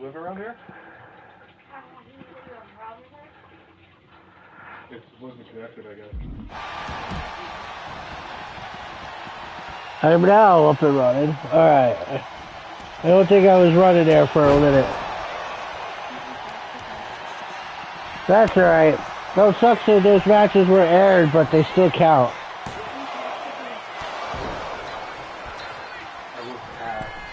live around here? It wasn't connected, I guess. I'm now up and running. Alright. I don't think I was running there for a minute. That's alright. No, it sucks that those matches were aired, but they still count.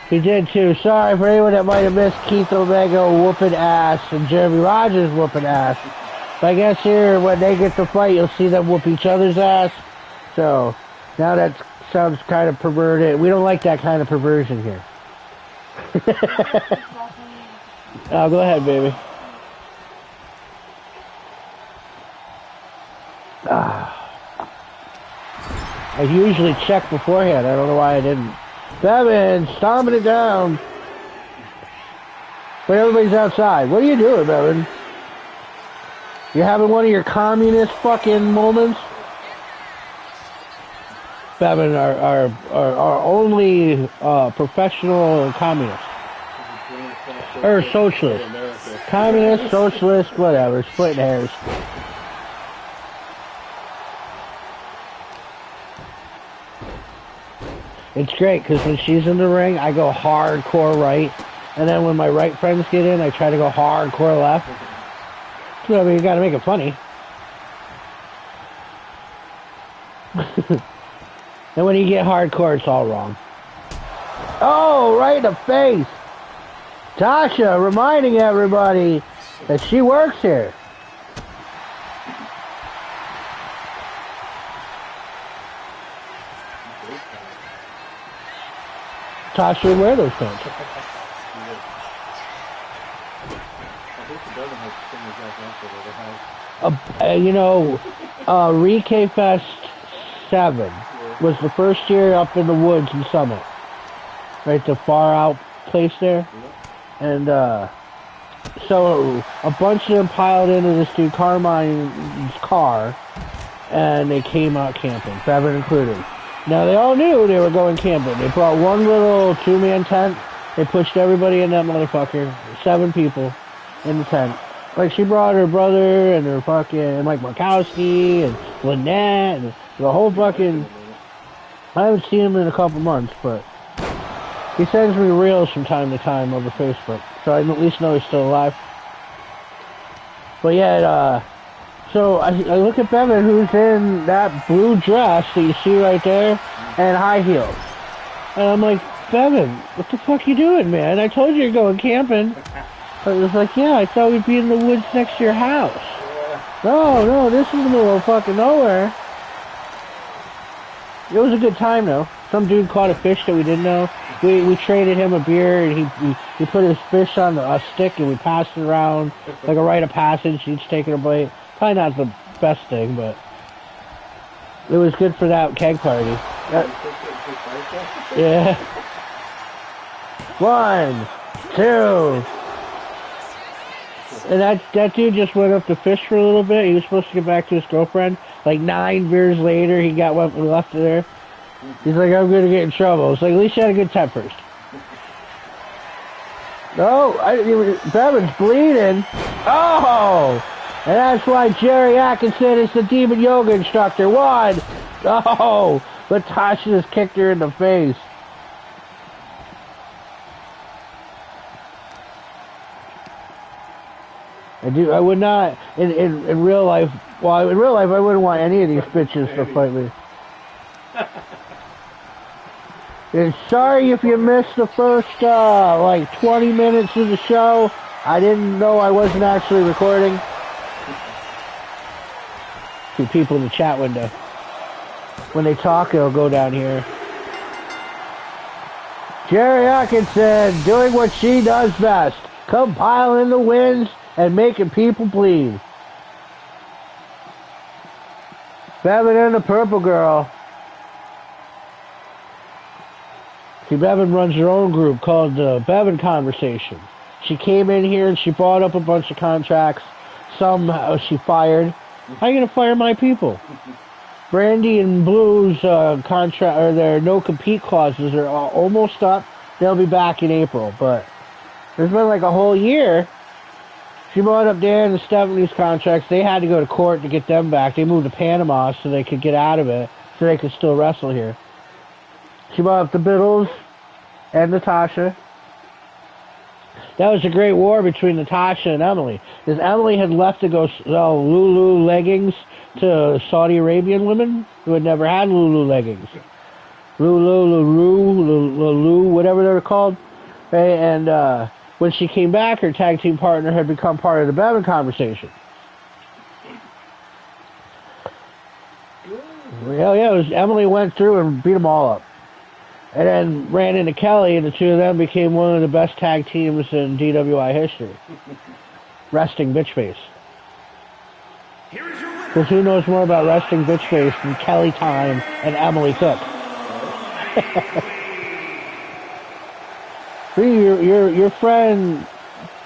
He did too. Sorry for anyone that might have missed Keith Omega whooping ass and Jeremy Rogers whooping ass. But I guess here, when they get to fight, you'll see them whoop each other's ass. So, now that sounds kind of perverted. We don't like that kind of perversion here. Oh, go ahead, baby. I usually check beforehand. I don't know why I didn't. Bevan, stomping it down. But everybody's outside. What are you doing, Bevan? You're having one of your communist fucking moments? Bevan, our only professional communist. Or socialist. Communist, socialist, whatever. Splitting hairs. It's great because when she's in the ring, I go hardcore right. And then when my right friends get in, I try to go hardcore left. So, I mean, you gotta make it funny. And when you get hardcore, it's all wrong. Oh, right in the face! Tasha reminding everybody that she works here. Tasha would wear those pants. Rike Fest 7 was the first year up in the woods in Summit. Right, the far out place there. And, so a bunch of them piled into this dude Carmine's car, and they came out camping, Bevan included. Now, they all knew they were going camping. They brought one little two-man tent. They pushed everybody in that motherfucker. 7 people in the tent. Like, she brought her brother and her fucking Mike Markowski and Lynette and the whole fucking... I haven't seen him in a couple months, but he sends me reels from time to time over Facebook, so I at least know he's still alive. But yeah, so I look at Bevan, who's in that blue dress that you see right there, and high heels. And I'm like, Bevan, what the fuck you doing, man? I told you you're going camping. But it was like, yeah, I thought we'd be in the woods next to your house. No, this is in the middle of fucking nowhere. It was a good time, though. Some dude caught a fish that we didn't know. We traded him a beer, and he put his fish on a stick, and we passed it around like a rite of passage, each taking a bite. Probably not the best thing, but it was good for that keg party. Yeah. 1, 2. And that dude just went up to fish for a little bit. He was supposed to get back to his girlfriend. Like 9 beers later, he got what left there. He's like, I'm gonna get in trouble. It's like, at least you had a good time first. No, Bevan's bleeding. Oh! And that's why Jerry Atkinson is the demon yoga instructor. 1. Oh! But Tasha just kicked her in the face. I would not, in real life, well, in real life, I wouldn't want any of these bitches to fight me. And sorry if you missed the first, 20 minutes of the show. I didn't know I wasn't actually recording. See people in the chat window. When they talk, it'll go down here. Jerry Atkinson doing what she does best. Compiling the wins and making people bleed. Bevan and the Purple Girl. See, Bevan runs her own group called the Bevan Conversation. She came in here and she brought up a bunch of contracts. Some she fired. How are you going to fire my people? Brandy and Blue's contract, or their no-compete clauses are almost up. They'll be back in April, but There's been like a whole year. She brought up Dan and Stephanie's contracts. They had to go to court to get them back. They moved to Panama so they could get out of it, so they could still wrestle here. She brought up the Biddles and Natasha. That was a great war between Natasha and Emily. Because Emily had left to go sell Lulu leggings to Saudi Arabian women who had never had Lulu leggings. Lulu, whatever they were called. Right? And when she came back, her tag team partner had become part of the Bevan conversation. Hell yeah, it was Emily went through and beat them all up. And then ran into Kelly, and the two of them became one of the best tag teams in DWI history. Resting Bitchface. Because who knows more about Resting Bitchface than Kelly Time and Emily Cook? your friend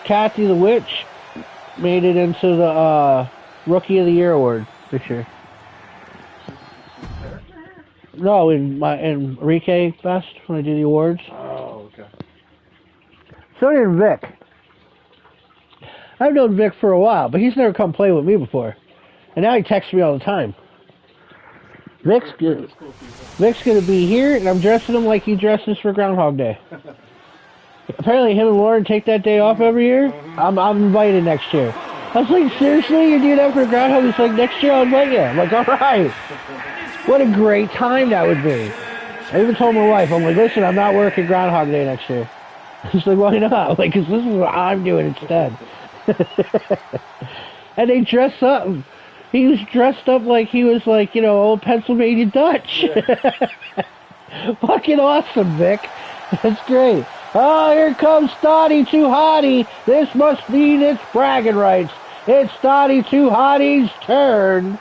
Kathy the Witch made it into the Rookie of the Year award this year. No, in Enrique Fest when I do the awards. Oh, okay. So did Vic. I've known Vic for a while, but he's never come play with me before. And now he texts me all the time. Vic's gonna be here, and I'm dressing him like he dresses for Groundhog Day. Apparently him and Lauren take that day off every year. I'm invited next year. I was like, seriously? You do that for Groundhog? He's like, next year I'll invite you. I'm like, alright. What a great time that would be. I even told my wife, I'm like, listen, I'm not working Groundhog Day next year. She's like, why not? I'm like, because this is what I'm doing instead. And they dress up. He was dressed up like he was like, you know, old Pennsylvania Dutch. Yeah. Fucking awesome, Vic. That's great. Oh, here comes Dottie Too Hottie. This must mean it's bragging rights. It's Dottie Too Hottie's turn.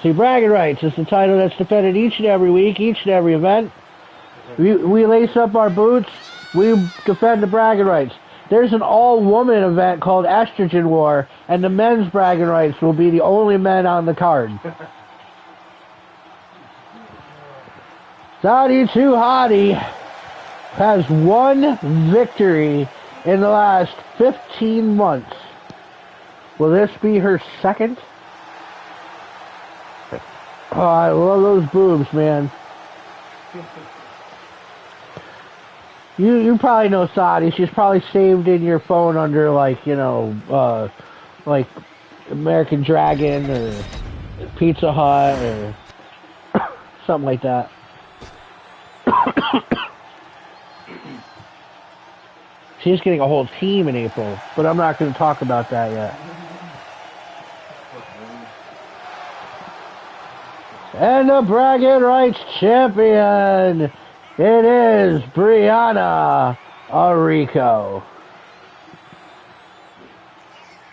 See, bragging rights is the title that's defended each and every week, each and every event. We lace up our boots. We defend the bragging rights. There's an all-woman event called Estrogen War, and the men's bragging rights will be the only men on the card. Dottie Too Hottie has one victory in the last 15 months. Will this be her second? Oh, I love those boobs, man. You probably know Saudi. She's probably saved in your phone under, like, you know, like American Dragon or Pizza Hut or something like that. She's getting a whole team in April, but I'm not going to talk about that yet. And the bragging rights champion, it is Brianna Arico.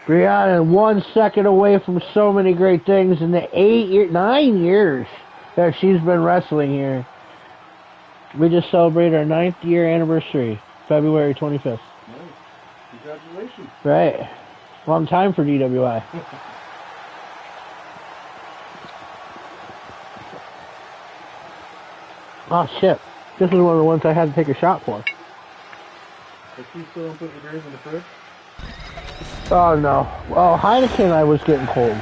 Brianna 1 second away from so many great things in the 9 years that she's been wrestling here. We just celebrated our 9th year anniversary, February 25th. Nice. Congratulations. Right. Long time for DWI. Oh shit. This is one of the ones I had to take a shot for. Are you still don't put your beers in the fridge? Oh no. Oh, Heineken I was getting cold.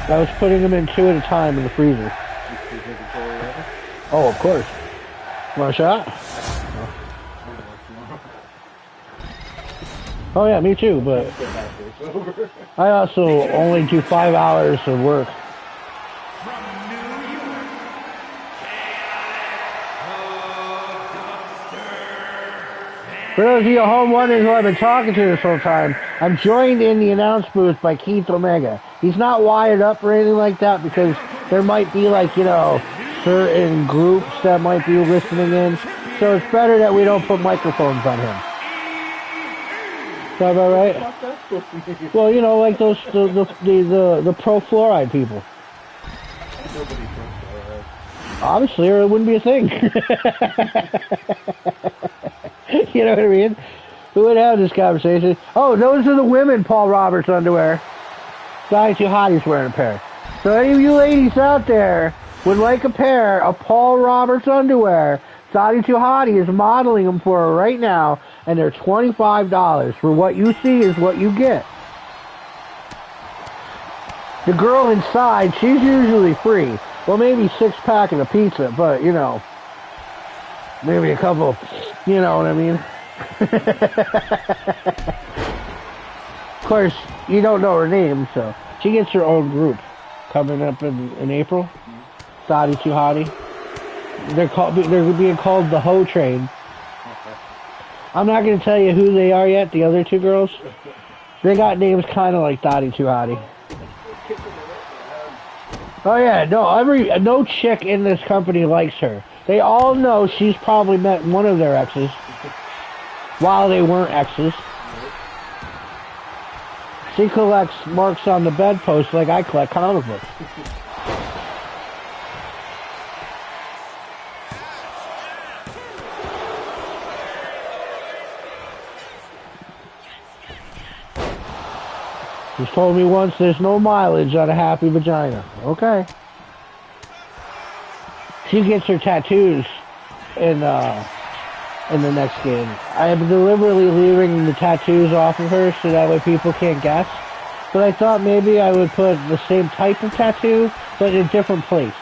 I was putting them in 2 at a time in the freezer. Oh, of course. Want a shot? Oh yeah, me too, but I also only do 5 hours of work. For those of you at home wondering who I've been talking to this whole time, I'm joined in the announce booth by Keith Omega. He's not wired up or anything like that because there might be, like, you know, certain groups that might be listening in. So it's better that we don't put microphones on him. Is that about right? Well, you know, like those the pro fluoride people. Obviously, or it wouldn't be a thing. You know what I mean? Who would have this conversation? Oh, those are the women Paul Roberts underwear. Dottie Too Hottie's wearing a pair. So any of you ladies out there would like a pair of Paul Roberts underwear, Saudi Too Hottie is modeling them for her right now, and they're $25. For what you see is what you get. The girl inside, she's usually free. Well, maybe 6-pack and a pizza, but, you know, maybe a couple, you know what I mean? Of course, you don't know her name, so she gets her own group coming up in April. Saudi Too Hottie. They're being called the Ho Train. I'm not going to tell you who they are yet, the other two girls. They got names kind of like Saudi Too Hottie. Oh yeah, no chick in this company likes her. They all know she's probably met one of their exes while they weren't exes. She collects marks on the bedpost like I collect comic books. She's told me once there's no mileage on a happy vagina. Okay. She gets her tattoos in the next game. I am deliberately leaving the tattoos off of her so that way people can't guess. But I thought maybe I would put the same type of tattoo, but in a different place.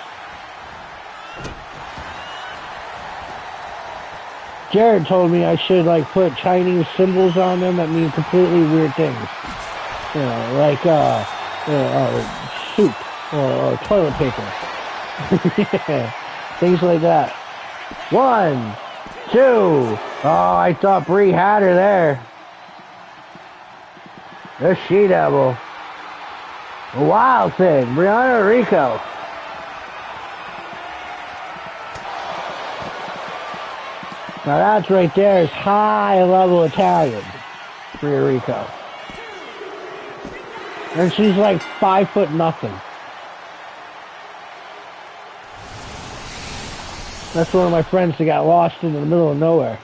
Jared told me I should like put Chinese symbols on them that mean completely weird things. You know, like soup or toilet paper. Yeah, things like that. 1, 2. Oh, I thought Bree had her there. The She-Devil. A Wild Thing. Brianna Rico. Now that's right there is high-level Italian. Bria Rico. And she's like 5'0" nothing. That's one of my friends that got lost in the middle of nowhere.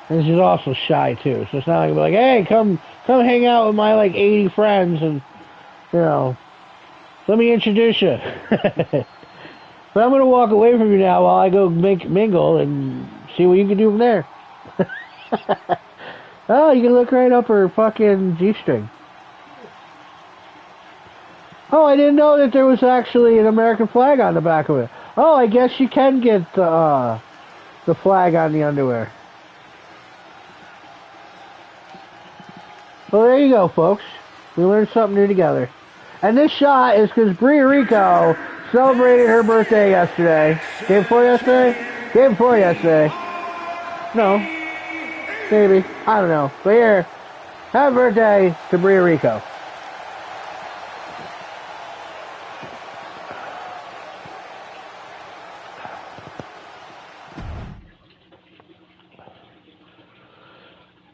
And she's also shy too, so it's not like, hey, come hang out with my like 80 friends and, you know, let me introduce you. But I'm gonna walk away from you now while I go mingle and see what you can do from there. Oh, you can look right up her fucking G-string. Oh, I didn't know that there was actually an American flag on the back of it. Oh, I guess you can get the flag on the underwear. Well, there you go, folks. We learned something new together. And this shot is because Bria Rico celebrated her birthday yesterday. Day before yesterday? Day before yesterday. No. Maybe. I don't know. But here, happy birthday to Bria Rico.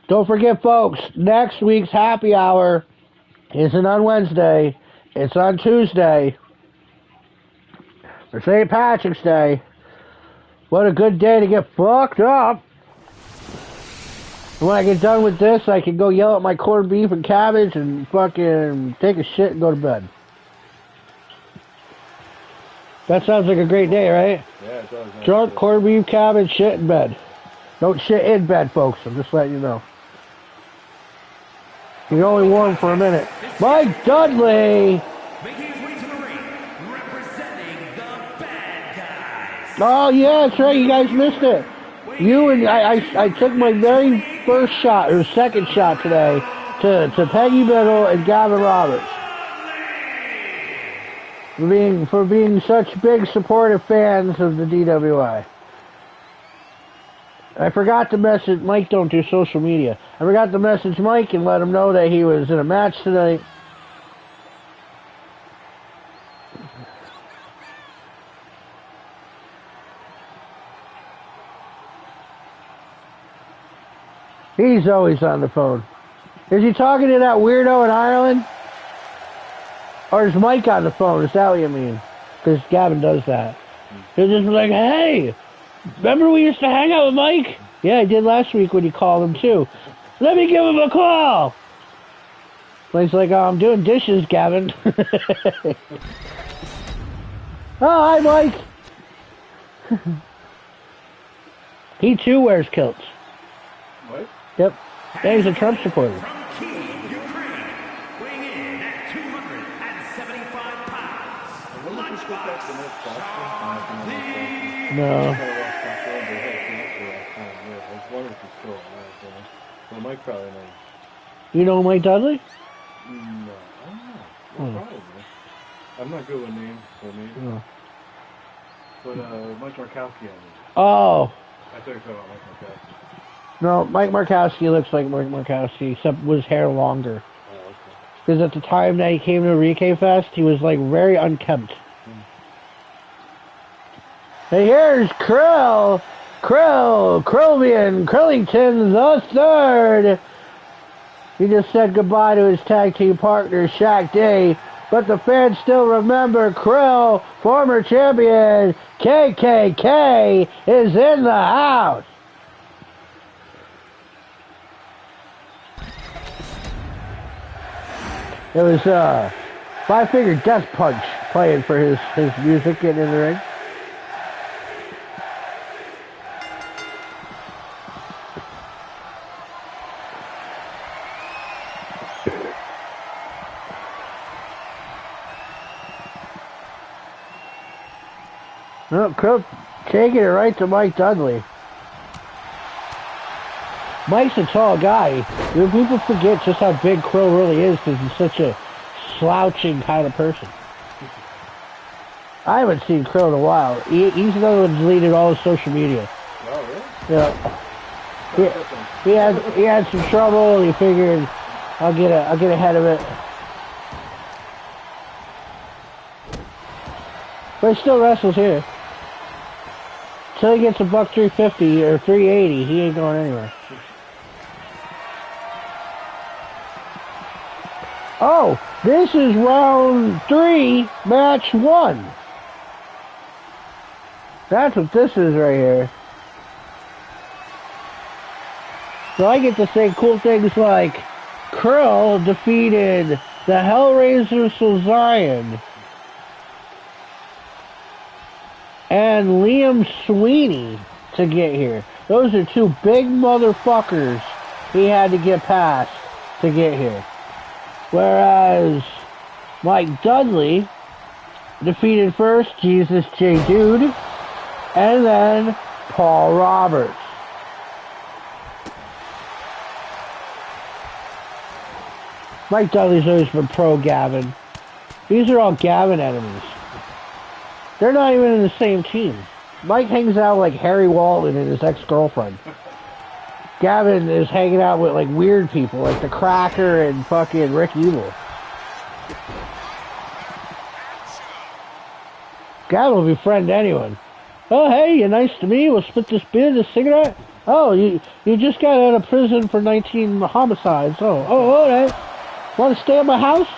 Don't forget, folks, next week's happy hour isn't on Wednesday. It's on Tuesday. For St. Patrick's Day. What a good day to get fucked up. And when I get done with this, I can go yell at my corned beef and cabbage and fucking take a shit and go to bed. That sounds like a great day, right? Yeah, it does. Drunk, corned beef, cabbage, shit in bed. Don't shit in bed, folks. I'm just letting you know. You're only warm for a minute. Mike Dudley! Making his way to the ring, representing the Bad Guys. Oh, yeah, that's right. You guys missed it. You and I took my very first shot, or second shot today, to Peggy Biddle and Gavin Roberts. For being such big supportive fans of the DWI. I forgot to message Mike. Don't do social media. I forgot to message Mike and let him know that he was in a match tonight. He's always on the phone. Is he talking to that weirdo in Ireland? Or is Mike on the phone? Is that what you mean? Because Gavin does that. He'll just be like, hey, remember we used to hang out with Mike? Yeah, I did last week when you called him too. Let me give him a call. Mike's like, oh, I'm doing dishes, Gavin. Oh, hi, Mike. He too wears kilts. What? Yep. Yeah, he's a Trump supporter. From Kyiv, Ukraine, weighing in at 275 pounds. Lunchbox, No. Well, Mike probably knows. You know Mike Dudley? No, I don't know. Hmm. Probably. I'm not good with names, so maybe. No. But Mike Markowski, I mean. Oh. I thought you were talking about Mike Markowski. No, Mike Markowski looks like Mike Markowski, except with his hair longer. Oh, okay. Because at the time that he came to Rike Fest, he was like very unkempt. Hey, here's Krill! Krillvian Krillington the Third! He just said goodbye to his tag team partner, Shaq Day, but the fans still remember Krill, former champion, KKK, is in the house! It was Five Finger Death Punch playing for his music getting in the ring. No, Krill taking it right to Mike Dudley. Mike's a tall guy. People forget just how big Krill really is because he's such a slouching kind of person. I haven't seen Krill in a while. He's another one deleted all his social media. Oh, really? Yeah. He had some trouble and he figured I'll get ahead of it. But he still wrestles here. Till he gets a buck 350 or 380, he ain't going anywhere. Oh, this is round 3, match 1. That's what this is right here. So I get to say cool things like Krill defeated the Hellraiser Zion and Liam Sweeney to get here. Those are two big motherfuckers he had to get past to get here. Whereas Mike Dudley defeated first Jesus J. Dude and then Paul Roberts. Mike Dudley's always been pro Gavin. These are all Gavin enemies. They're not even in the same team. Mike hangs out like Harry Walton and his ex-girlfriend. Gavin is hanging out with like weird people like the Cracker and fucking Rick Evil. Gavin will befriend anyone. Oh, hey, you nice to me. We'll split this beer, this cigarette. Oh, you just got out of prison for 19 homicides. Oh, all right. Want to stay at my house?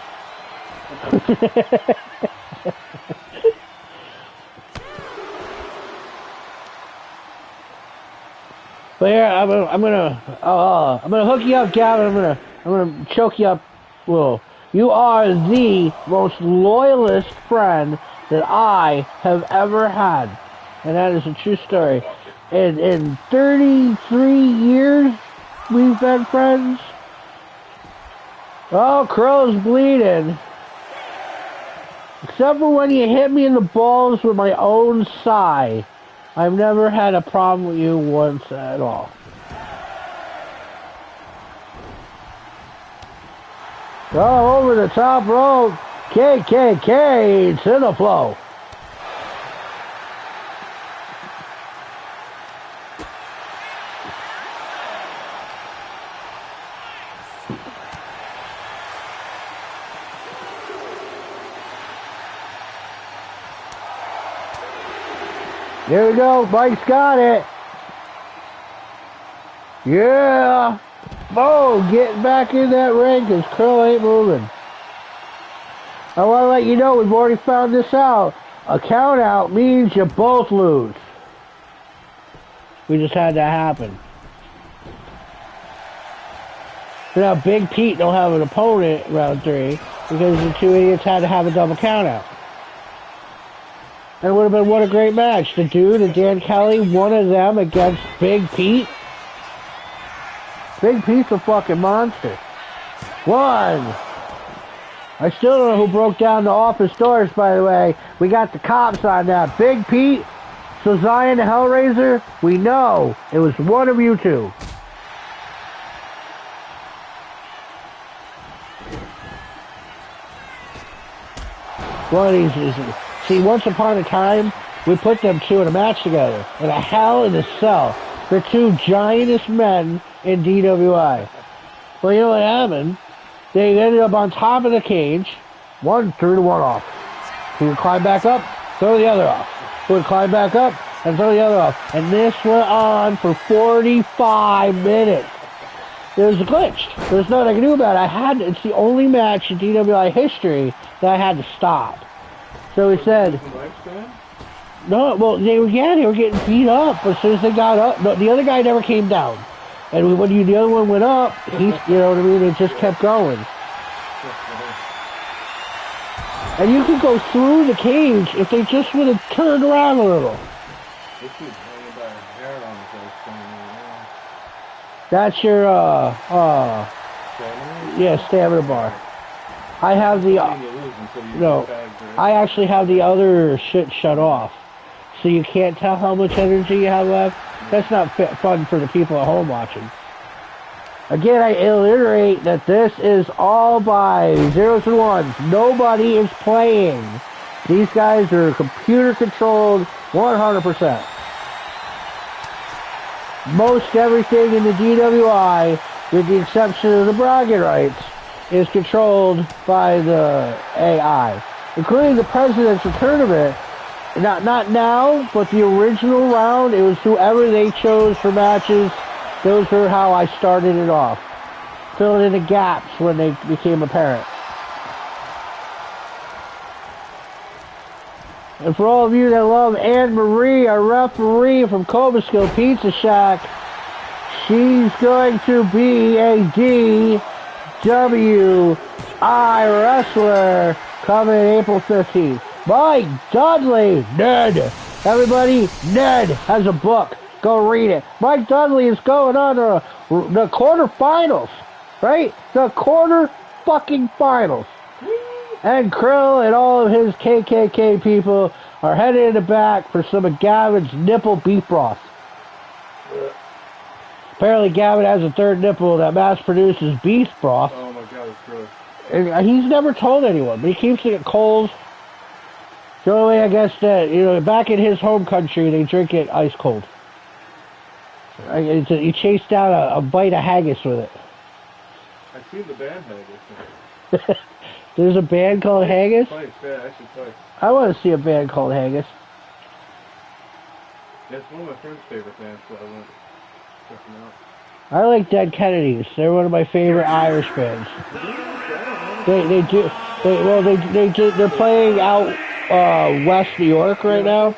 But here, I'm gonna hook you up, Gavin. I'm gonna choke you up. Well, you are the most loyalist friend that I have ever had, and that is a true story. In 33 years, we've been friends. Oh, Crow's bleeding. Except for when you hit me in the balls with my own sigh. I've never had a problem with you once at all. Oh, over the top rope. KKK to the flow. Here we go, Mike's got it. Yeah. Oh, get back in that ring because Krill ain't moving. I want to let you know we've already found this out. A count out means you both lose. We just had that happen. Now, Big Pete don't have an opponent round 3 because the two idiots had to have a double countout. And it would have been what a great match. The dude and Dan Kelly, one of them against Big Pete. Big Pete's a fucking monster. One. I still don't know who broke down the office doors, by the way. We got the cops on that. Big Pete, so Zion the Hellraiser, we know it was one of you two. One of these is... See, once upon a time, we put them two in a match together. In a Hell in a Cell. They're two giantest men in DWI. Well, you know what happened? They ended up on top of the cage. One threw the one off. He would climb back up, throw the other off. He would climb back up and throw the other off. And this went on for 45 minutes. It was glitched. There's nothing I can do about it. It's the only match in DWI history that I had to stop. So he said, no, well, they were getting beat up. But as soon as they got up, no, the other guy never came down. And when the other one went up, you know what I mean, it just kept going. And you could go through the cage if they just would have turned around a little. That's your, yeah, stamina bar. I have the, no, I actually have the other shit shut off. So you can't tell how much energy you have left. That's not fun for the people at home watching. Again, I reiterate that this is all by zeros and ones. Nobody is playing. These guys are computer controlled 100%. Most everything in the DWI, with the exception of the bragging rights, is controlled by the AI, including the presidential tournament. Not now, but the original round, it was whoever they chose for matches. Those were how I started it off. Filling in the gaps when they became apparent. And for all of you that love Anne Marie, our referee from Cobaskill Pizza Shack, she's going to be a DWI wrestler coming April 15th. Mike Dudley, Ned. Everybody, Ned has a book. Go read it. Mike Dudley is going on to the quarterfinals, right? The quarter fucking finals. And Krill and all of his KKK people are headed in the back for some of Gavin's nipple beef broth. Apparently Gavin has a third nipple that mass produces beef broth. Oh my god, it's gross. And he's never told anyone, but he keeps it at Cole's. The only way I guess that, you know, back in his home country, they drink it ice cold. He chased down a bite of haggis with it. I've seen the band Haggis. There's a band called Haggis? Twice, yeah, actually twice. I want to see a band called Haggis. That's one of my friend's favorite bands, so I went to check them out. I like Dead Kennedys. They're one of my favorite Irish bands. They're playing out West New York right now.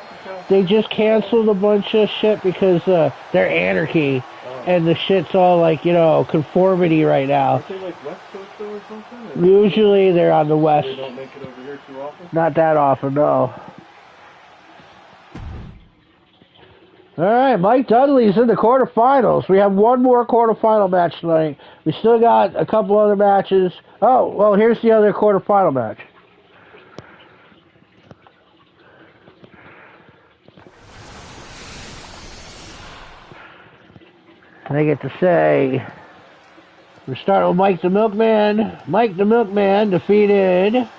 They just canceled a bunch of shit because they're anarchy, and the shit's all like, you know, conformity right now. Aren't they like West Coast or something? Or Usually they're on the west. they don't make it over here too often? Not that often, no. Alright, Mike Dudley's in the quarterfinals. We have one more quarterfinal match tonight. We still got a couple other matches. Oh, well, here's the other quarterfinal match. And I get to say, we're starting with Mike the Milkman. Mike the Milkman defeated...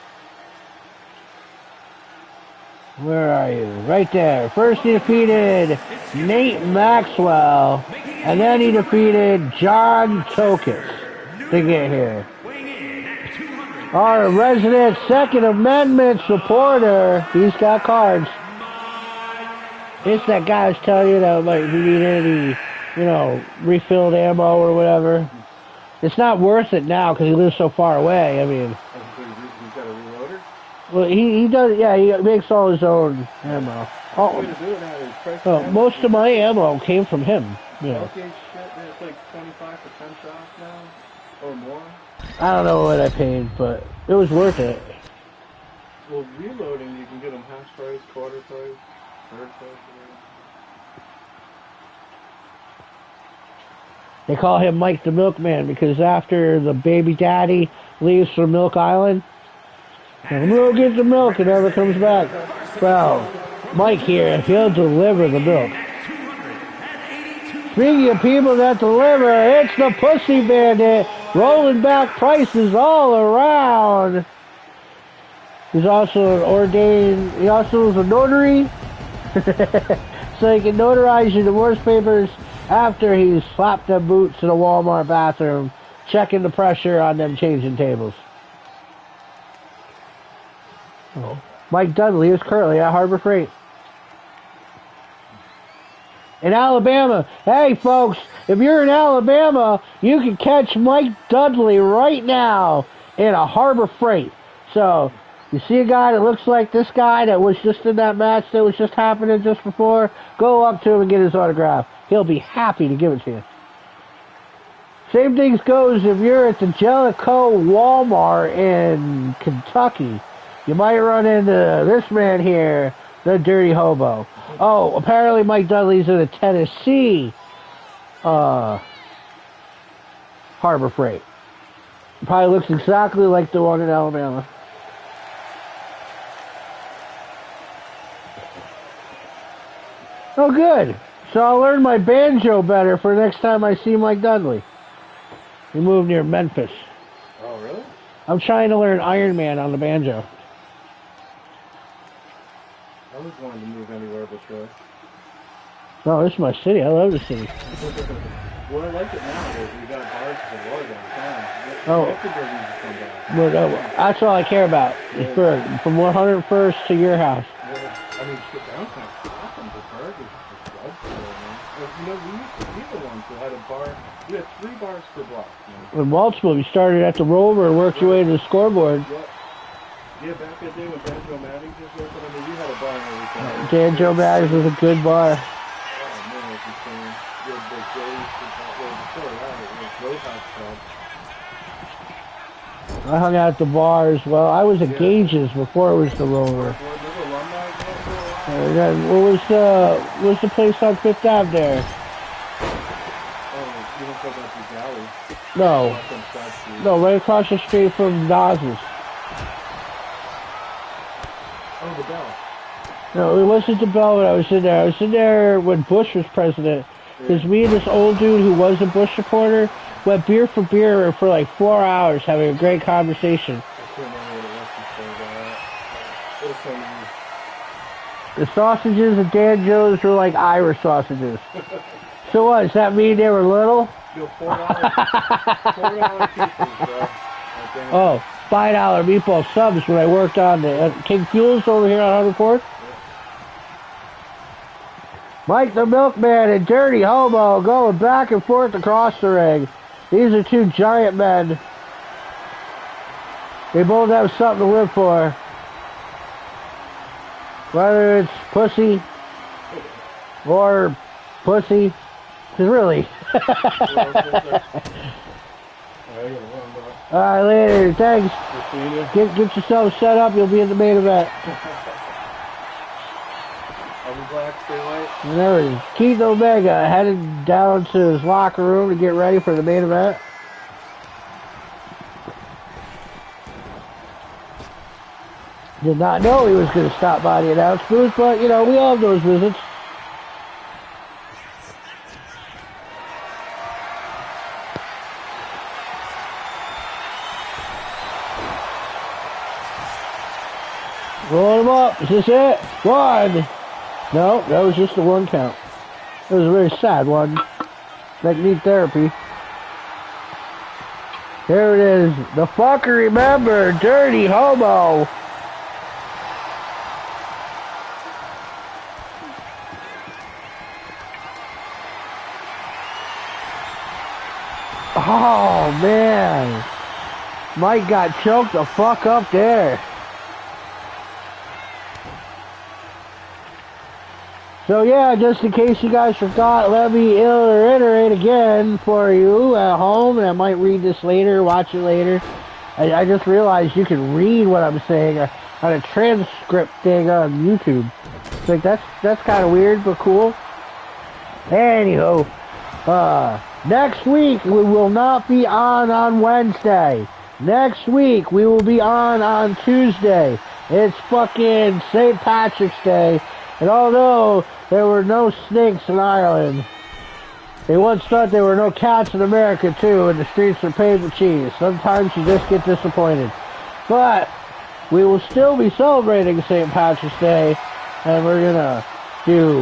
Where are you? Right there. First he defeated Nate Maxwell, and then he defeated John Tokus to get here. Our resident Second Amendment supporter, he's got cards. It's that guy I was telling you that, like, if you need any, you know, refilled ammo or whatever. It's not worth it now because he lives so far away. I mean... He's got a reloader? Well, he does, yeah, he makes all his own ammo. Oh, most of my ammo came from him, you know. Okay, shit, it's like 25% off now? Or I don't know what I paid, but it was worth it. Well, reloading, you can get them half price, quarter price, third price, whatever. They call him Mike the Milkman because after the baby daddy leaves for Milk Island, I'm gonna go get the milk and never comes back. Well, Mike here, he'll deliver the milk. Speaking of people that deliver, it's the Pussy Bandit, rolling back prices all around. He's also an ordained, he also is a notary, so he can notarize your divorce papers after he's slapped them boots in a Walmart bathroom, checking the pressure on them changing tables. Oh. Mike Dudley is currently at Harbor Freight. In Alabama, hey folks, if you're in Alabama, you can catch Mike Dudley right now in a Harbor Freight. So, you see a guy that looks like this guy that was just in that match that was just happening just before, go up to him and get his autograph. He'll be happy to give it to you. Same thing goes if you're at the Jellicoe Walmart in Kentucky. You might run into this man here, the Dirty Hobo. Oh, apparently Mike Dudley's in a Tennessee Harbor Freight. Probably looks exactly like the one in Alabama. Oh, good. So I'll learn my banjo better for next time I see Mike Dudley. We moved near Memphis. Oh, really? I'm trying to learn Iron Man on the banjo. I always wanted to move anywhere but Troy. No, this is my city. I love the city. Well, I like it now that we got bars to the water downtown. Oh. But, that's all I care about. Is from 101st to your house. Yeah, I mean, shit, downtown's awesome. The bar is dreadful, man. Like, you know, we used to be the ones that had a bar. We had 3 bars per block. You know? In Waltzville, you started at the Rover and worked your way to the scoreboard. Yeah, back in the day when Banjo Maddings was open, I mean, we had a bar and everything. Banjo Maddings was a good bar. Oh, man, it's insane. We had the Joe's, before that, it was Roadhouse Club. I hung out at the bar as well. I was at Gage's before it was the Rover. And then what was the place on Fifth Ave there? Oh, you don't go back to Galley. No. No, right across the street from Naz's. Oh, the Bell. No, it wasn't the Bell when I was in there. I was in there when Bush was president. Because me and this old dude who was a Bush supporter went beer for beer for like 4 hours having a great conversation. I can't remember what it was before that. The sausages at Dan Joe's were like Irish sausages. So what, does that mean they were little? $4 pieces, bro. Oh, $5 meatball subs when I worked on the King Fuels over here on 104th. Mike the Milkman and Dirty Hobo going back and forth across the ring. These are 2 giant men. They both have something to live for. Whether it's pussy or pussy, because really. Alright, later. Thanks. Get yourself set up. You'll be in the main event. I'll be black, stay white. And there is Keith Omega headed down to his locker room to get ready for the main event. Did not know he was going to stop by the announce booth, but, you know, we all have those visits. Roll him up. Is this it? 1. No, that was just the 1 count. It was a very sad one. Like need therapy. There it is. The fucker remember, Dirty Hobo. Oh, man. Mike got choked the fuck up there. So yeah, just in case you guys forgot, let me reiterate again for you at home, and I might read this later, watch it later. I just realized you can read what I'm saying on a transcript thing on YouTube. It's like that's kind of weird, but cool. Anyhow, next week we will not be on Wednesday. Next week we will be on Tuesday. It's fucking St. Patrick's Day, and although there were no snakes in Ireland, they once thought there were no cats in America too, and the streets are paved with cheese. Sometimes you just get disappointed. But we will still be celebrating St. Patrick's Day, and we're gonna do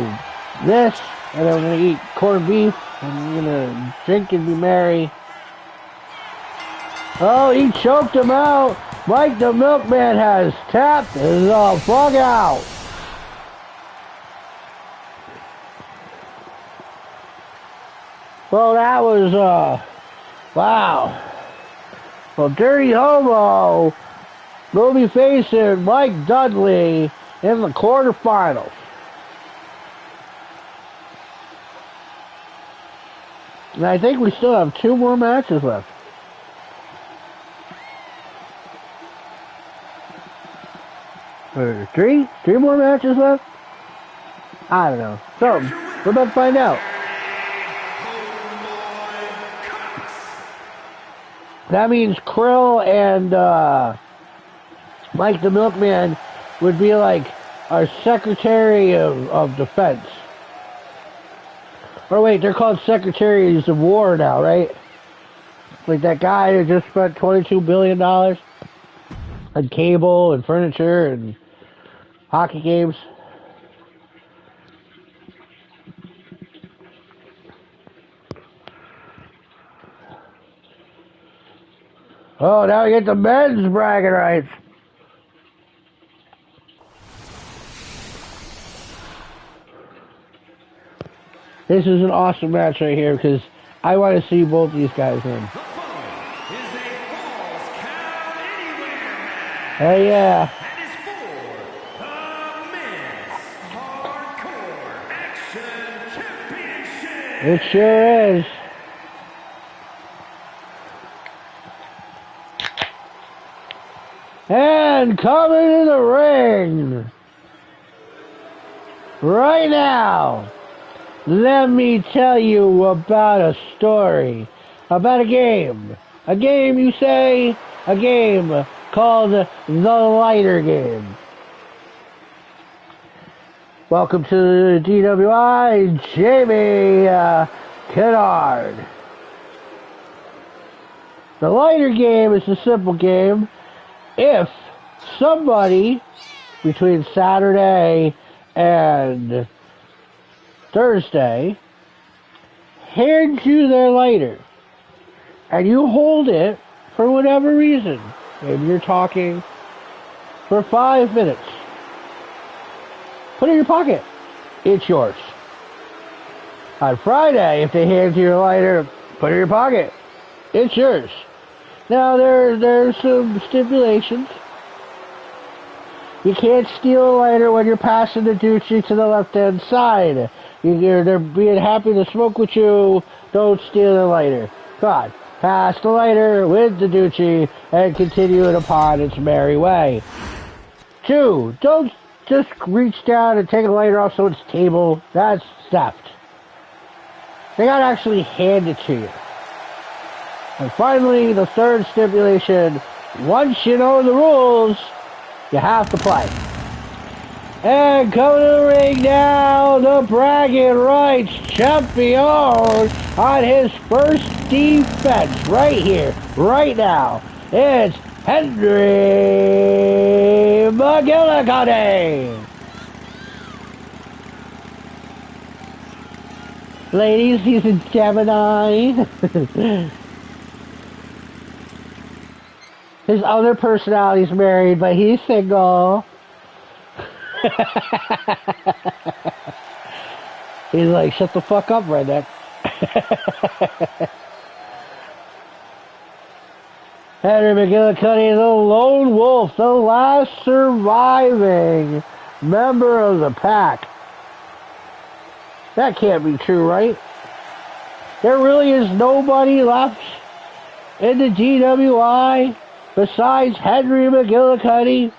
this, and then we're gonna eat corned beef, and we're gonna drink and be merry. Oh, he choked him out. Mike the Milkman has tapped the fuck out. Well, that was, wow. Well, Dirty Homo will be facing Mike Dudley in the quarterfinals. And I think we still have 2 more matches left. Or 3 more matches left? I don't know. So, we're about to find out. That means Krill and Mike the Milkman would be like our Secretary of Defense. Or wait, they're called Secretaries of War now, right? Like that guy who just spent $22 billion on cable and furniture and hockey games. Oh, now we get the men's bragging rights. This is an awesome match right here because I want to see both these guys win. The following is a Falls Count Anywhere match. Hey, yeah. And is for the Men's Hardcore Action Championship. It sure is. And coming to the ring right now, let me tell you about a story, about a game. A game, you say? A game called the Lighter Game. Welcome to the DWI, Jamie Kennard. The Lighter Game is a simple game. If somebody between Saturday and Thursday hands you their lighter and you hold it for whatever reason, maybe you're talking for 5 minutes, put it in your pocket, it's yours. On Friday, if they hand you your lighter, put it in your pocket, it's yours. Now, there's some stipulations. You can't steal a lighter when you're passing the Ducci to the left-hand side. They're being happy to smoke with you. Don't steal the lighter. Come on. Pass the lighter with the Ducci and continue it upon its merry way. 2, don't just reach down and take a lighter off someone's table. That's theft. They gotta actually hand it to you. And finally, the third stipulation, once you know the rules, you have to play. And coming to the ring now, the bragging rights champion on his first defense right here, right now. It's Henry McGillicuddy. Ladies, he's a Gemini. His other personality's married, but he's single. He's like, shut the fuck up, redneck. Henry McGillicuddy, the lone wolf, the last surviving member of the pack. That can't be true, right? There really is nobody left in the GWI besides Henry McGillicuddy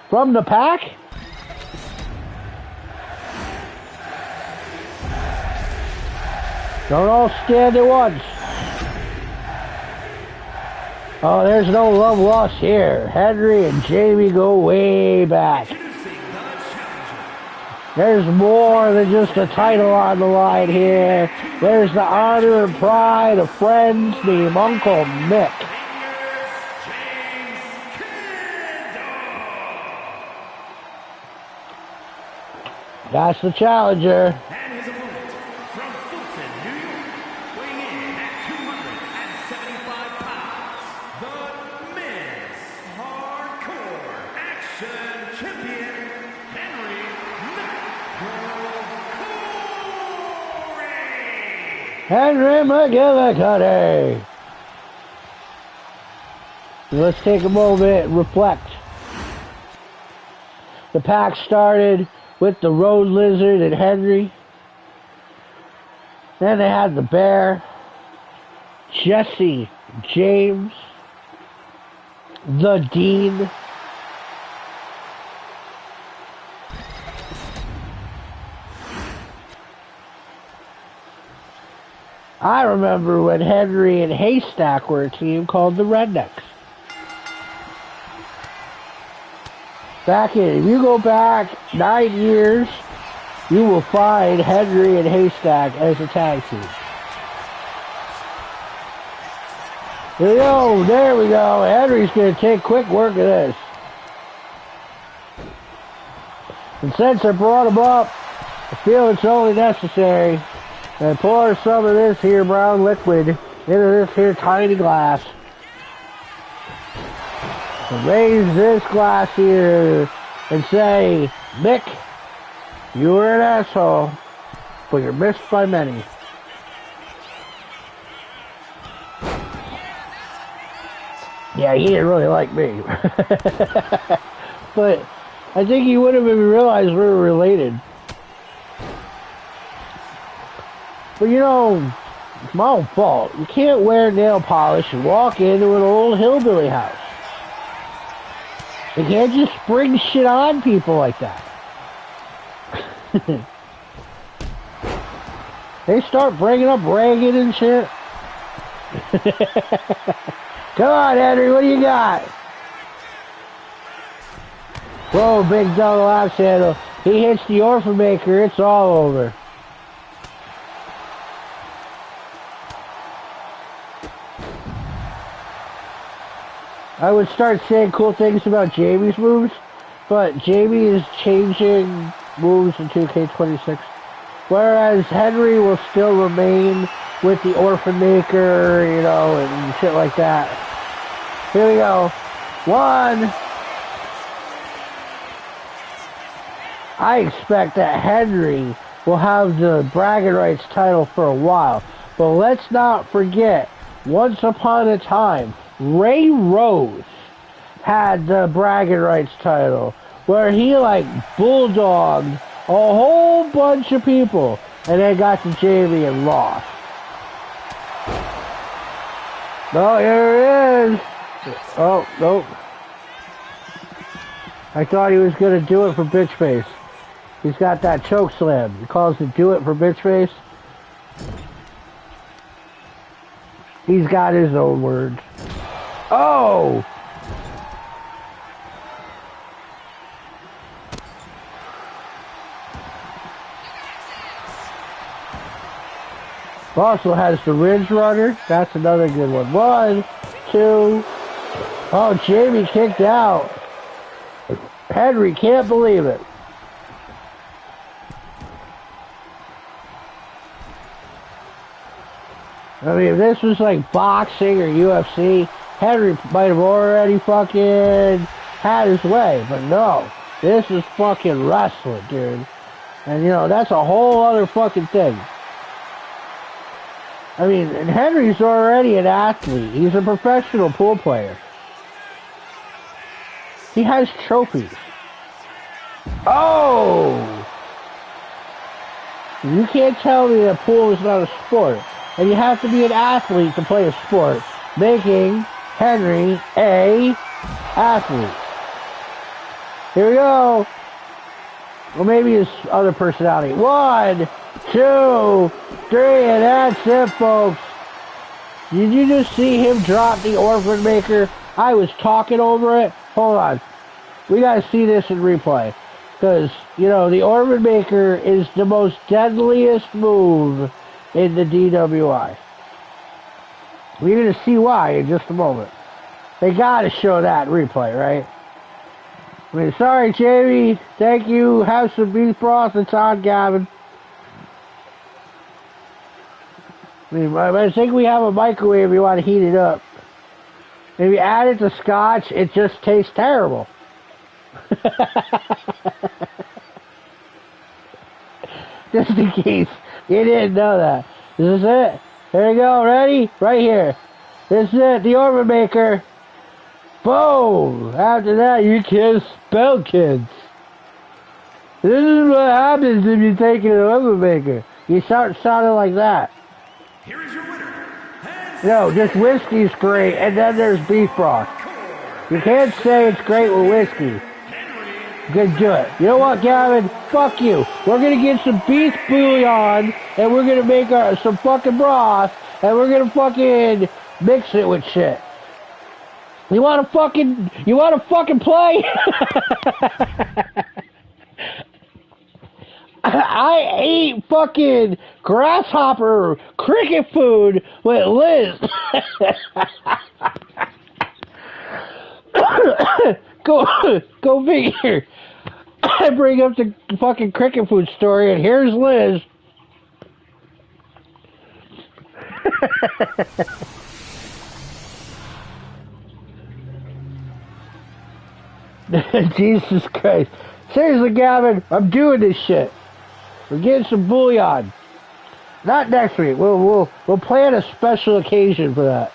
from the pack? Don't all stand at once. Oh, there's no love lost here. Henry and Jamie go way back. There's more than just a title on the line here. There's the honor and pride of friends named Uncle Mick. That's the challenger. And his opponent from Fulton, New York, weighing in at 275 pounds, the Men's Hardcore Action Champion, Henry McGillicuddy. Henry McGillicuddy. Let's take a moment and reflect. The pack started with the Road Lizard and Henry. Then they had the Bear, Jesse James, the Dean, I remember when Henry and Haystack were a team called the Rednecks. If you go back 9 years, you will find Henry and Haystack as a tag team. There we go. Henry's going to take quick work of this. And since I brought him up, I feel it's only necessary to pour some of this here brown liquid into this here tiny glass. Raise this glass here and say, Mick, you were an asshole, but you're missed by many. Yeah, he didn't really like me. But I think he would have even realized we were related. But you know, it's my own fault. You can't wear nail polish and walk into an old hillbilly house. You can't just spring shit on people like that. They start bringing up Reagan and shit. Come on, Henry, what do you got? Whoa, big double axe handle. He hits the Orphan Maker, it's all over. I would start saying cool things about Jamie's moves, but Jamie is changing moves in 2K26, whereas Henry will still remain with the Orphan Maker, you know, and shit like that. Here we go. 1. I expect that Henry will have the bragging rights title for a while, but let's not forget, once upon a time, Ray Rose had the bragging rights title, where he like bulldogged a whole bunch of people, and then got to Jamie and lost. Oh, here it is. Oh, nope. I thought he was going to do it for Bitchface. He's got that choke slam. He calls it do it for Bitchface. He's got his own words. Oh! Also has the Ridge Runner. That's another good one. 1, 2. Oh, Jamie kicked out. Henry can't believe it. I mean, if this was like boxing or UFC, Henry might have already fucking had his way. But no, this is fucking wrestling, dude. And you know, that's a whole other fucking thing. I mean, and Henry's already an athlete. He's a professional pool player. He has trophies. Oh! You can't tell me that pool is not a sport. And you have to be an athlete to play a sport, making Henry a athlete. Here we go. Well, maybe his other personality. 1, 2, 3, and that's it, folks. Did you just see him drop the Orphan Maker? I was talking over it. Hold on. We gotta see this in replay. Because, you know, the Orphan Maker is the most deadliest move in the DWI. We're gonna see why in just a moment. They gotta show that in replay, right? I mean, sorry, Jamie. Thank you. Have some beef broth. It's on, Gavin. I mean, I think we have a microwave if you want to heat it up. If you add it to scotch, it just tastes terrible. Just in case you didn't know that. This is it. There you go. Ready? Right here. This is it. The Orphan Maker. Boom! After that, you can spell kids. This is what happens if you take an Orphan Maker. You start sounding like that. Here is your winner. No, just whiskey's great, and then there's beef broth. You can't say it's great with whiskey. Good, do it. You know what, Gavin? Fuck you. We're gonna get some beef bouillon, and we're gonna make some fucking broth, and we're gonna fucking mix it with shit. You wanna fucking play? I ate fucking grasshopper cricket food with Liz. Go figure. I bring up the fucking cricket food story, and here's Liz. Jesus Christ. Seriously, Gavin, I'm doing this shit. We're getting some bouillon. Not next week. We'll plan a special occasion for that.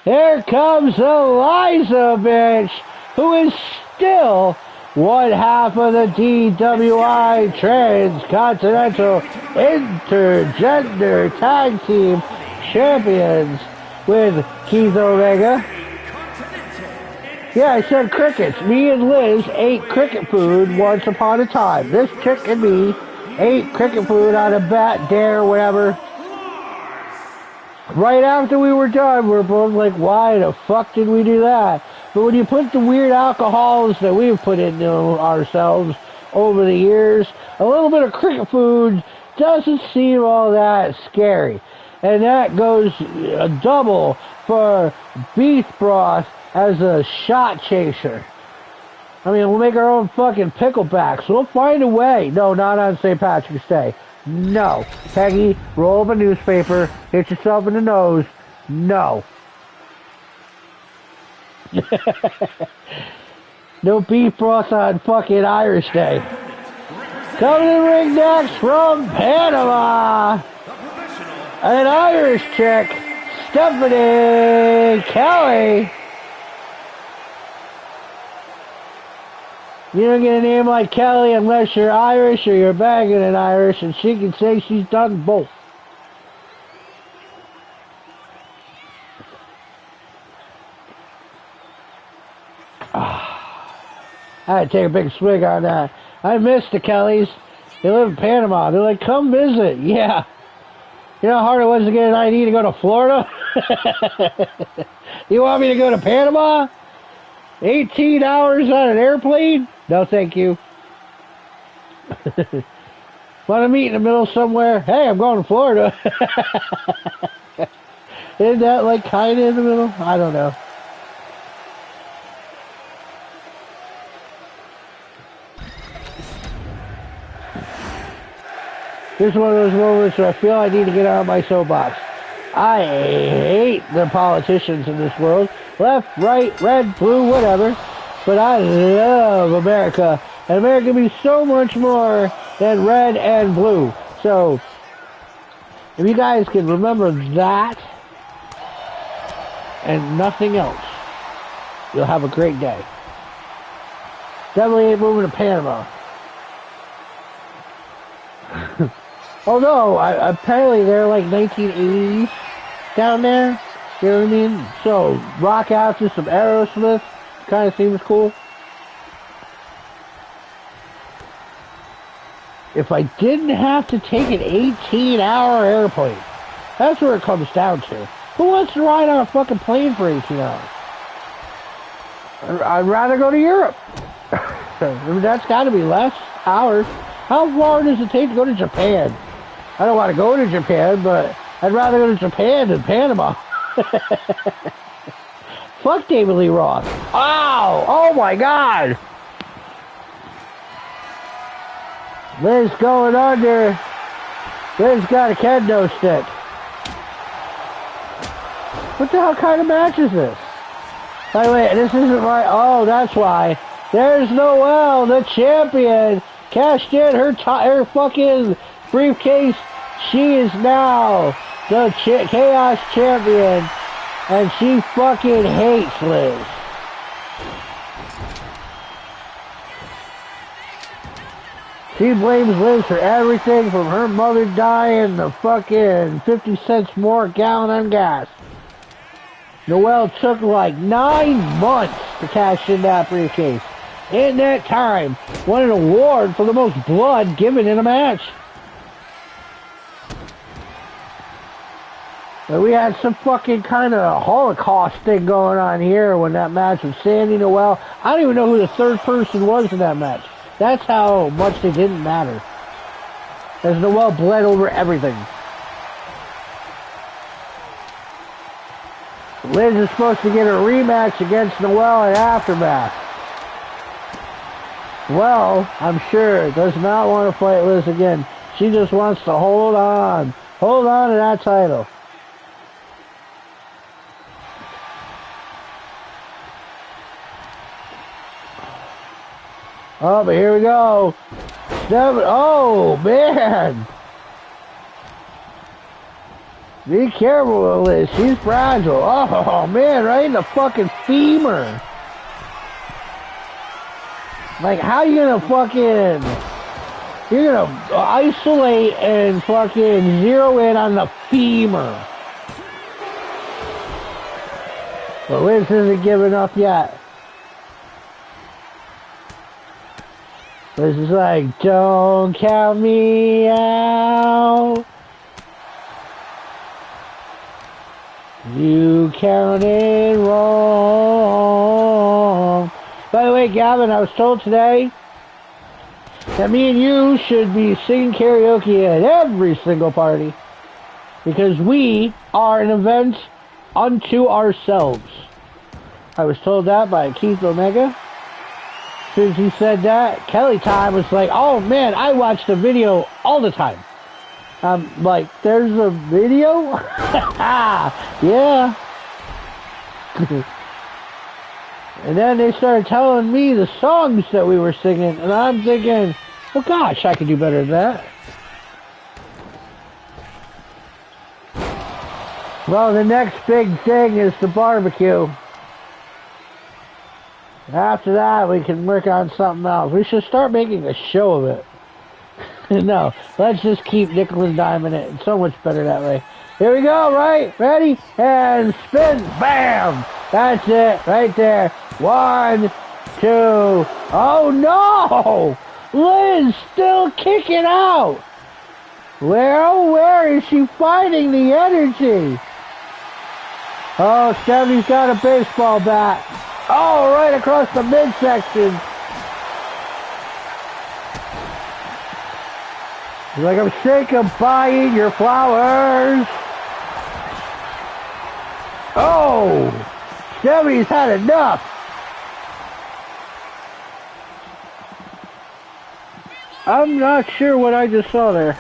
Here comes Eliza, bitch, who is still one half of the DWI Transcontinental Intergender Tag Team Champions with Keith Omega. Yeah, I said crickets. Me and Liz ate cricket food once upon a time. This chick and me ate cricket food on a bat, dare, whatever. Right after we were done, we were both like, why the fuck did we do that? But when you put the weird alcohols that we've put into ourselves over the years, a little bit of cricket food doesn't seem all that scary. And that goes double for beef broth as a shot chaser. I mean, we'll make our own fucking picklebacks. We'll find a way. No, not on St. Patrick's Day. No. Peggy, roll up a newspaper, hit yourself in the nose. No. No beef broth on fucking Irish Day. Coming to the ring next from Panama, an Irish chick, Stephanie Kelly. You don't get a name like Kelly unless you're Irish or you're bagging an Irish, and she can say she's done both. I had to take a big swig on that. I miss the Kellys. They live in Panama. They're like, come visit. Yeah. You know how hard it was to get an ID to go to Florida? You want me to go to Panama? 18 hours on an airplane? No, thank you. Want to meet in the middle somewhere? Hey, I'm going to Florida. Isn't that like kind of in the middle? I don't know. Here's one of those moments where I feel I need to get out of my soapbox. I hate the politicians in this world. Left, right, red, blue, whatever. But I love America. And America can be so much more than red and blue. So, if you guys can remember that and nothing else, you'll have a great day. Definitely ain't moving to Panama. Oh no, apparently they're like 1980s down there. You know what I mean? So rock out to some Aerosmith kind of seems cool. If I didn't have to take an 18-hour airplane, that's where it comes down to. Who wants to ride on a fucking plane for 18 hours? I'd rather go to Europe. I mean, that's got to be less hours. How far does it take to go to Japan? I don't want to go to Japan, but I'd rather go to Japan than Panama. Fuck David Lee Roth. Ow! Oh my God! Liz going under. Liz got a kendo stick. What the hell kind of match is this? By the way, this isn't my... Oh, that's why. There's Noelle, the champion. Cashed in her fucking briefcase. She is now the Chaos Champion, and she fucking hates Liz. She blames Liz for everything from her mother dying to fucking 50 cents more a gallon on gas. Noelle took like 9 months to cash in that briefcase. In that time, won an award for the most blood given in a match. And we had some fucking kind of Holocaust thing going on here when that match with Sandy Noelle. I don't even know who the third person was in that match. That's how much they didn't matter. As Noelle bled over everything. Liz is supposed to get a rematch against Noelle at Aftermath. Well, I'm sure does not want to fight Liz again. She just wants to hold on. Hold on to that title. Oh, but here we go. Oh, man. Be careful with Liz. She's fragile. Oh, man, right in the fucking femur. Like, how you gonna fucking... You're gonna isolate and fucking zero in on the femur. But Liz isn't giving up yet. Liz is like, don't count me out. You counted wrong. By the way, Gavin, I was told today that me and you should be singing karaoke at every single party because we are an event unto ourselves. I was told that by Keith Omega. As soon as he said that, Kelly Time was like, oh man, I watch the video all the time. I'm like, there's a video? Yeah. And then they started telling me the songs that we were singing, and I'm thinking, well gosh, I could do better than that. Well, the next big thing is the barbecue. After that, we can work on something else. We should start making a show of it. No, let's just keep nickel and diming it. It's so much better that way. Here we go, right? Ready? And spin. Bam! That's it, right there. 1, 2. Oh no! Liz still kicking out. Where is she finding the energy? Oh, Stephanie's got a baseball bat. Oh, right across the midsection. She's like, I'm sick of buying your flowers. Oh, Stephanie's had enough. I'm not sure what I just saw there.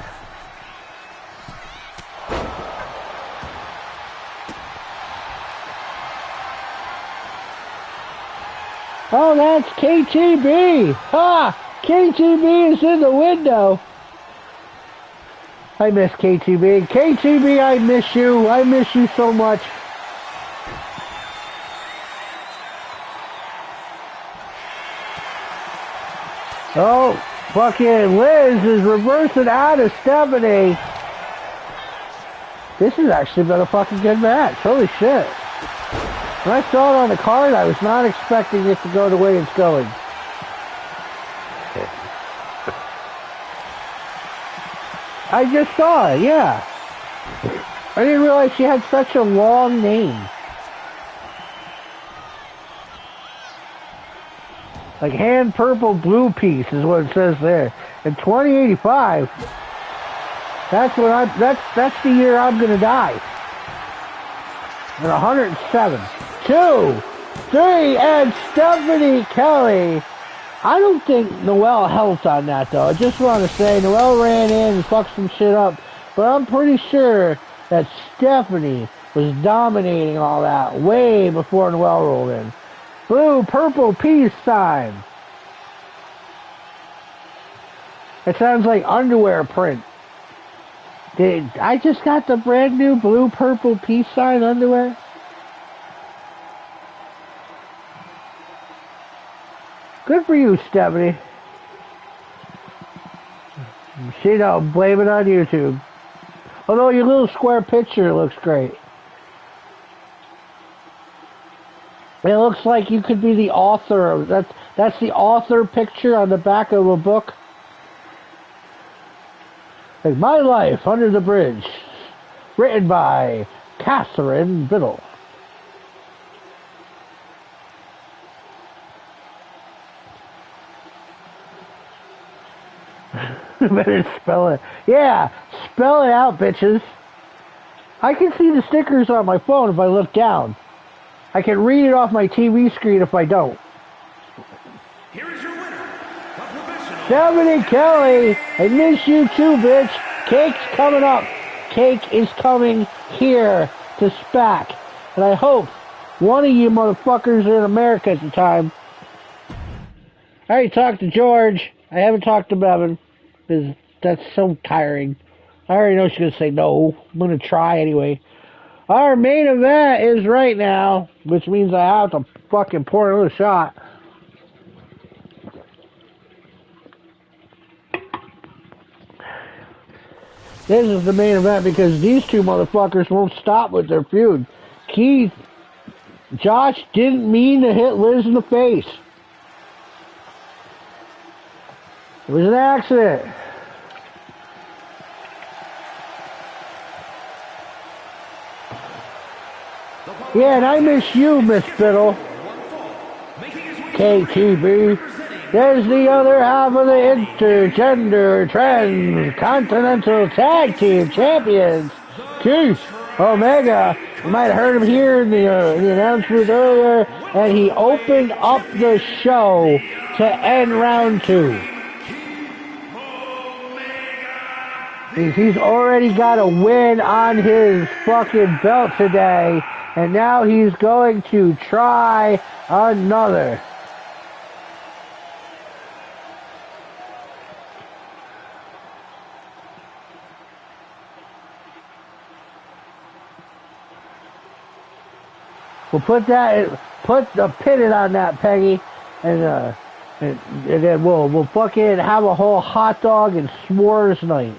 Oh, that's KTB. Ha! KTB is in the window. I miss KTB. KTB, I miss you. I miss you so much. Oh, Fucking Liz is reversing out of Stephanie. This has actually been a fucking good match. Holy shit. When I saw it on the card, I was not expecting it to go the way it's going. I just saw it, yeah. I didn't realize she had such a long name. Like hand purple blue piece is what it says there. In 2085, that's the year I'm gonna die. At 107. 2, 3, and Stephanie Kelly. I don't think Noelle helped on that though. I just want to say Noelle ran in and fucked some shit up, but I'm pretty sure that Stephanie was dominating all that way before Noelle rolled in. Blue, purple, peace sign. It sounds like underwear print. I just got the brand new blue, purple, peace sign underwear. Good for you, Stephanie. See, now blame it on YouTube. Although your little square picture looks great. It looks like you could be the author of that's the author picture on the back of a book. Like My Life Under the Bridge. Written by Catherine Biddle. Better spell it. Yeah, spell it out, bitches. I can see the stickers on my phone if I look down. I can read it off my TV screen if I don't. Here is your winner, the professional Stephanie Kelly, I miss you too, bitch. Cake's coming up. Cake is coming here to SPAC. And I hope one of you motherfuckers are in America at the time. I already talked to George. I haven't talked to Bevan. Because that's so tiring. I already know she's going to say no. I'm going to try anyway. Our main event is right now, which means I have to fucking pour another shot. This is the main event because these two motherfuckers won't stop with their feud. Josh didn't mean to hit Liz in the face. It was an accident. Yeah, and I miss you, Miss Biddle. KTB. There's the other half of the Intergender Trans Continental Tag Team Champions, Keith Omega. You might have heard him here in the announcement earlier, and he opened up the show to end round 2. He's already got a win on his fucking belt today, and now he's going to try another. We'll put a pin on that, Peggy, and then we'll fucking have a whole hot dog and s'mores night.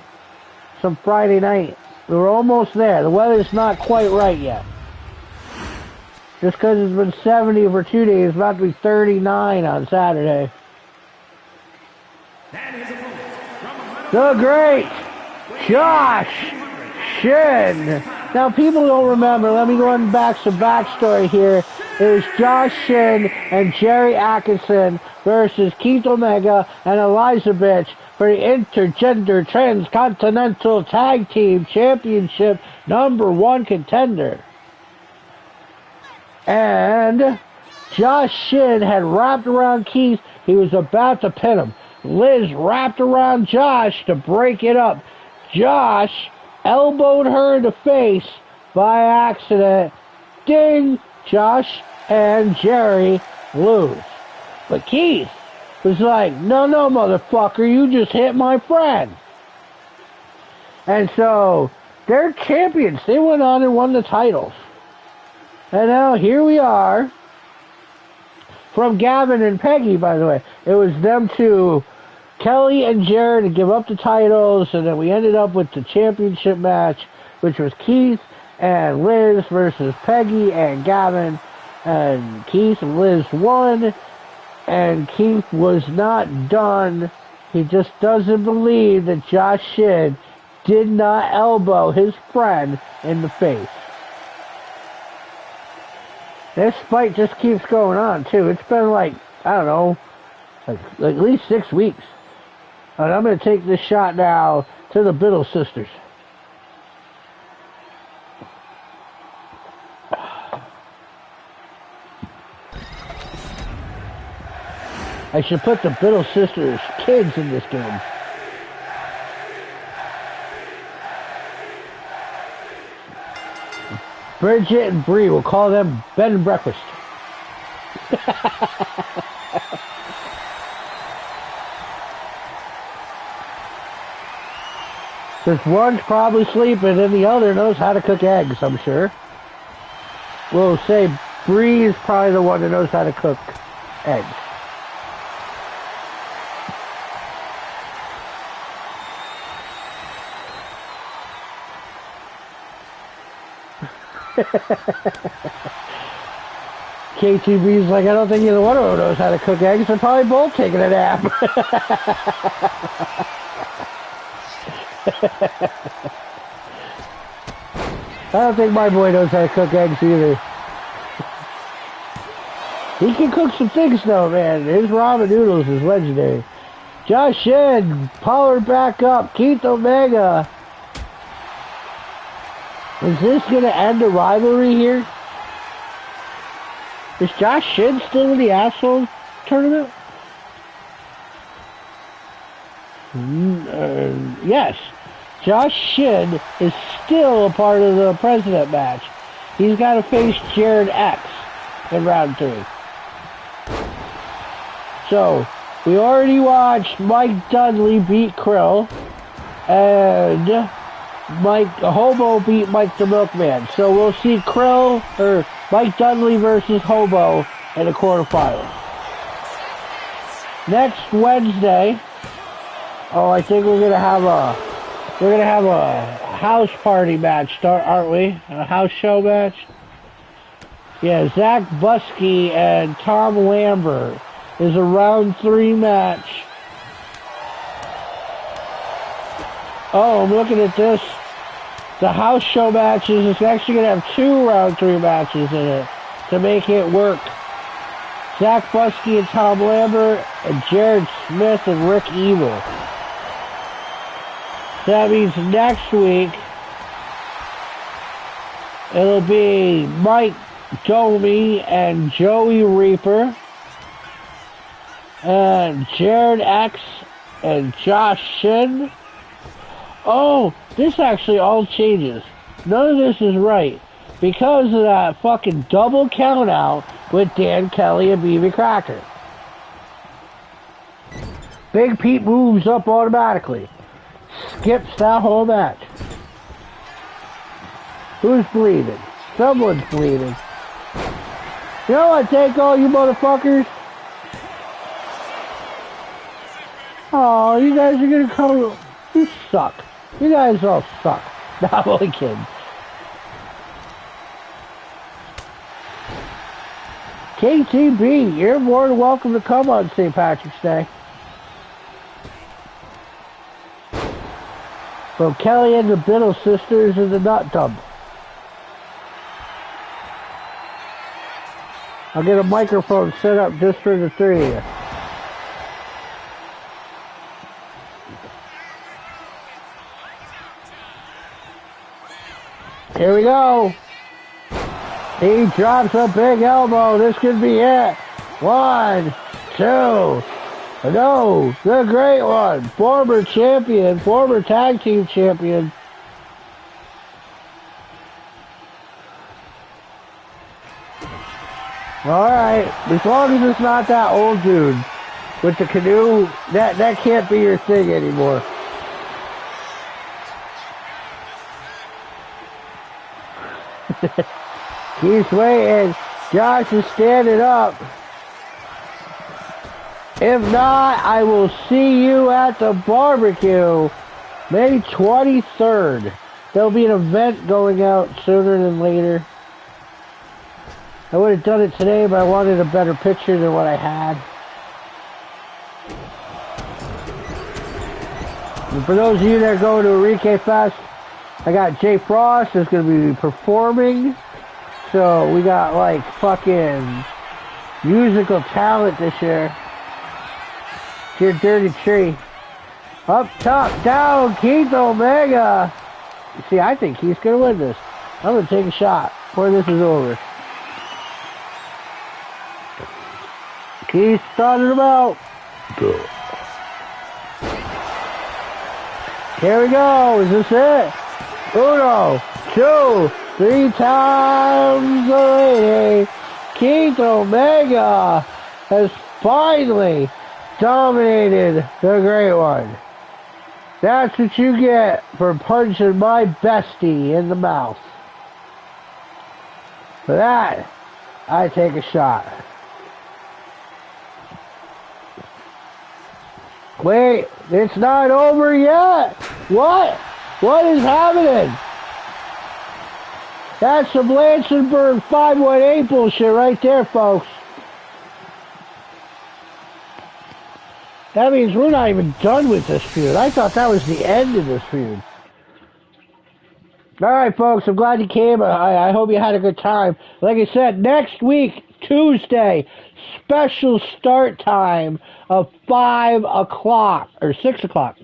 Some Friday night. We're almost there. The weather's not quite right yet. Just because it's been 70 for 2 days, it's about to be 39 on Saturday. The great Josh Shin. Now, people don't remember. Let me go on back some backstory here. It was Josh Shin and Jerry Atkinson versus Keith Omega and Elizabeth for the Intergender Transcontinental Tag Team Championship #1 contender. And Josh Shin had wrapped around Keith. He was about to pin him. Liz wrapped around Josh to break it up. Josh elbowed her in the face by accident. Ding! Josh and Jerry lose. But Keith was like, no, motherfucker, you just hit my friend. And so, they're champions. They went on and won the titles. And now, here we are. From Gavin and Peggy, by the way. It was them two, Kelly and Jared to give up the titles, and then we ended up with the championship match, which was Keith and Liz versus Peggy and Gavin. And Keith and Liz won, and Keith was not done. He just doesn't believe that Josh Shinn did not elbow his friend in the face. This fight just keeps going on, too. It's been like, I don't know, like at least 6 weeks. And I'm going to take this shot now to the Biddle sisters. I should put the Biddle sisters' kids in this game. Bridget and Bree, we'll call them bed and breakfast. Because one's probably sleeping and the other knows how to cook eggs, I'm sure. We'll say Bree is probably the one that knows how to cook eggs. KTB's like, I don't think either one of them knows how to cook eggs. They're probably both taking a nap. I don't think my boy knows how to cook eggs either. He can cook some things though, man. His ramen noodles is legendary. Josh Shinn, powered back up. Keith Omega. Is this going to end a rivalry here? Is Josh Shinn still in the Asshole tournament? Yes. Josh Shinn is still a part of the President match. He's got to face Jared X in round 3. So, we already watched Mike Dudley beat Krill. And Hobo beat Mike the Milkman. So we'll see Mike Dudley versus Hobo in the quarterfinals. Next Wednesday, I think we're gonna have a house party match, aren't we? A house show match. Yeah, Zach Busky and Tom Lambert is a round 3 match. Oh, I'm looking at this. The house show matches is actually going to have 2 round 3 matches in it to make it work. Zach Busky and Tom Lambert, and Jared Smith and Rick Evil. That means next week it'll be Mike Domi and Joey Reaper, and Jared X and Josh Shinn. Oh, this actually all changes. None of this is right because of that fucking double count out with Dan Kelly and BB Cracker. Big Pete moves up automatically. Skips that whole match. Who's bleeding? Someone's bleeding. You know what? Take all you motherfuckers. Oh, you guys are gonna come. You suck. You guys all suck. No, I'm only kidding. KTB, you're more than welcome to come on St. Patrick's Day. From Kelly and the Biddle sisters and the Nut Dump. I'll get a microphone set up just for the 3 of you. Here we go. He drops a big elbow. This could be it. 1, 2. No, the great one. Former champion, former tag team champion. Alright, as long as it's not that old dude with the canoe, that can't be your thing anymore. He's waiting. Josh is standing up. If not, I will see you at the barbecue May 23rd. There'll be an event going out sooner than later. I would have done it today, but I wanted a better picture than what I had. And for those of you that are going to Enrique Fest, I got Jay Frost is going to be performing. So we got like fucking musical talent this year. Your dirty tree. Up, top, down, Keith Omega. See, I think he's going to win this. I'm going to take a shot before this is over. Keith started him out. Here we go. Is this it? 1, 2, 3 times the lady. Keith Omega has finally dominated the Great One. That's what you get for punching my bestie in the mouth. For that, I take a shot. Wait, it's not over yet. What? What is happening? That's some Lansingburg 518 bullshit right there, folks. That means we're not even done with this feud. I thought that was the end of this feud. Alright, folks, I'm glad you came. I hope you had a good time. Like I said, next week, Tuesday, special start time of 5 o'clock. Or 6 o'clock.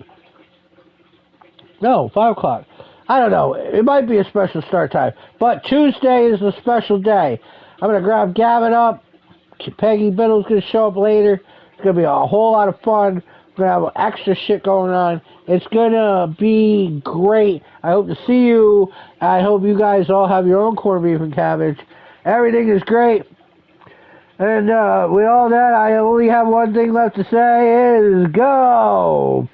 No, 5 o'clock. I don't know. It might be a special start time. But Tuesday is a special day. I'm going to grab Gavin up. Peggy Biddle's going to show up later. It's going to be a whole lot of fun. We're going to have extra shit going on. It's going to be great. I hope to see you. I hope you guys all have your own corned beef and cabbage. Everything is great. And with all that, I only have one thing left to say is go!